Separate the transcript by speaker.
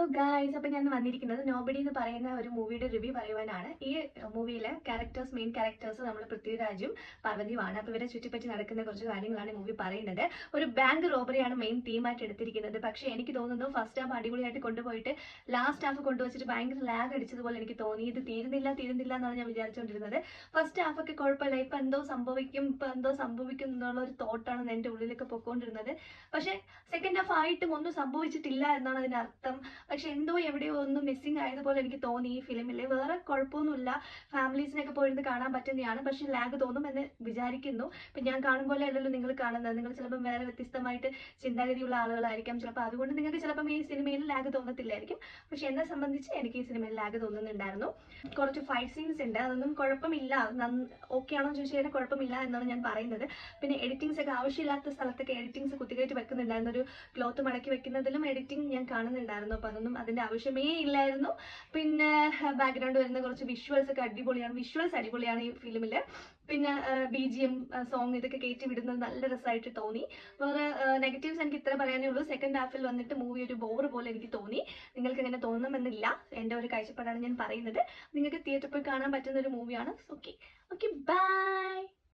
Speaker 1: Hello guys, അപ്പോൾ ഞാൻ വന്നിരിക്കുന്നത് നോബഡി എന്ന് പറയുന്ന ഒരു മൂവിയുടെ റിവ്യൂ പറയുവാനാണ്. ഈ മൂവിയിലെ മെയിൻ ക്യാരക്ടേഴ്സ് നമ്മൾ പൃഥ്വിരാജും പാർവതിയുമാണ്. അപ്പോൾ ഇവരെ ചുറ്റിപ്പറ്റി നടക്കുന്ന കുറച്ച് കാര്യങ്ങളാണ് മൂവി പറയുന്നത്. ഒരു ബാങ്ക് റോബറിയാണ് മെയിൻ തീമായിട്ട് എടുത്തിരിക്കുന്നത്. പക്ഷേ എനിക്ക് തോന്നുന്നു ഫസ്റ്റ് ഹാഫ് അടിപൊളിയായിട്ട് കൊണ്ടുപോയിട്ട് ലാസ്റ്റ് ഹാഫ് കൊണ്ടുവച്ചിട്ട് ഭയങ്കര ലാഗ് അടിച്ചതുപോലെ എനിക്ക് തോന്നി. ഇത് തീരുന്നില്ല എന്നാണ് ഞാൻ വിചാരിച്ചുകൊണ്ടിരുന്നത്. ഫസ്റ്റ് ഹാഫൊക്കെ കുഴപ്പമില്ല, ഇപ്പം എന്തോ സംഭവിക്കും എന്നുള്ള ഒരു തോട്ടാണ് എൻ്റെ ഉള്ളിലൊക്കെ പൊയ്ക്കൊണ്ടിരുന്നത്. പക്ഷേ സെക്കൻഡ് ഹാഫ് ആയിട്ടും ഒന്നും സംഭവിച്ചിട്ടില്ല എന്നാണ് അതിനർത്ഥം. പക്ഷെ എന്തോ എവിടെയോ ഒന്നും മിസ്സിങ് ആയതുപോലെ എനിക്ക് തോന്നി ഈ ഫിലിമിൽ. വേറെ കുഴപ്പമൊന്നുമില്ല, ഫാമിലീസിനൊക്കെ പോയിരുന്ന് കാണാൻ പറ്റുന്നതാണ്. പക്ഷെ ലാഗ് തോന്നും എന്ന് വിചാരിക്കുന്നു. ഇപ്പം ഞാൻ കാണുമ്പോൾ അല്ലല്ലോ നിങ്ങൾ കാണുന്നത്. നിങ്ങൾ ചിലപ്പം വേറെ വ്യത്യസ്തമായിട്ട് ചിന്താഗതിയുള്ള ആളുകളായിരിക്കാം. ചിലപ്പോൾ അതുകൊണ്ട് നിങ്ങൾക്ക് ചിലപ്പം ഈ സിനിമയിൽ ലാഗ് തോന്നത്തില്ലായിരിക്കും. പക്ഷെ എന്നെ സംബന്ധിച്ച് എനിക്ക് ഈ സിനിമയിൽ ലാഗ് തോന്നുന്നുണ്ടായിരുന്നു. കുറച്ച് ഫൈറ്റ് സീൻസ് ഉണ്ട്, അതൊന്നും കുഴപ്പമില്ല. ഓക്കെ ആണോ ചോദിച്ചു കഴിഞ്ഞാൽ കുഴപ്പമില്ല എന്നാണ് ഞാൻ പറയുന്നത്. പിന്നെ എഡിറ്റിങ്സ് ഒക്കെ ആവശ്യമില്ലാത്ത സ്ഥലത്തൊക്കെ എഡിറ്റിങ്സ് കുത്തിക്കയറ്റി വെക്കുന്നുണ്ടായിരുന്നു. ഒരു ക്ലോത്ത് മടക്കി വെക്കുന്നതിലും എഡിറ്റിംഗ് ഞാൻ കാണുന്നുണ്ടായിരുന്നു. അപ്പോൾ അതൊന്നും അതിൻ്റെ ആവശ്യമേ ഇല്ലായിരുന്നു. പിന്നെ ബാക്ക്ഗ്രൗണ്ട് വരുന്ന കുറച്ച് വിഷ്വൽസ് ഒക്കെ അടിപൊളിയാണ് ഈ ഫിലിമിൽ. പിന്നെ BGM സോങ് ഇതൊക്കെ കയറ്റി വിടുന്നത് നല്ല രസമായിട്ട് തോന്നി. വേറെ നെഗറ്റീവ്സ് എനിക്ക് ഇത്ര പറയാനേ ഉള്ളൂ. സെക്കൻഡ് ഹാഫിൽ വന്നിട്ട് മൂവി ഒരു ബോർ പോലെ എനിക്ക് തോന്നി. നിങ്ങൾക്ക് അങ്ങനെ തോന്നണമെന്നില്ല, എൻ്റെ ഒരു കാഴ്ചപ്പാടാണ് ഞാൻ പറയുന്നത്. നിങ്ങൾക്ക് തിയേറ്ററിൽ പോയി കാണാൻ പറ്റുന്ന ഒരു മൂവിയാണ്. Okay bye.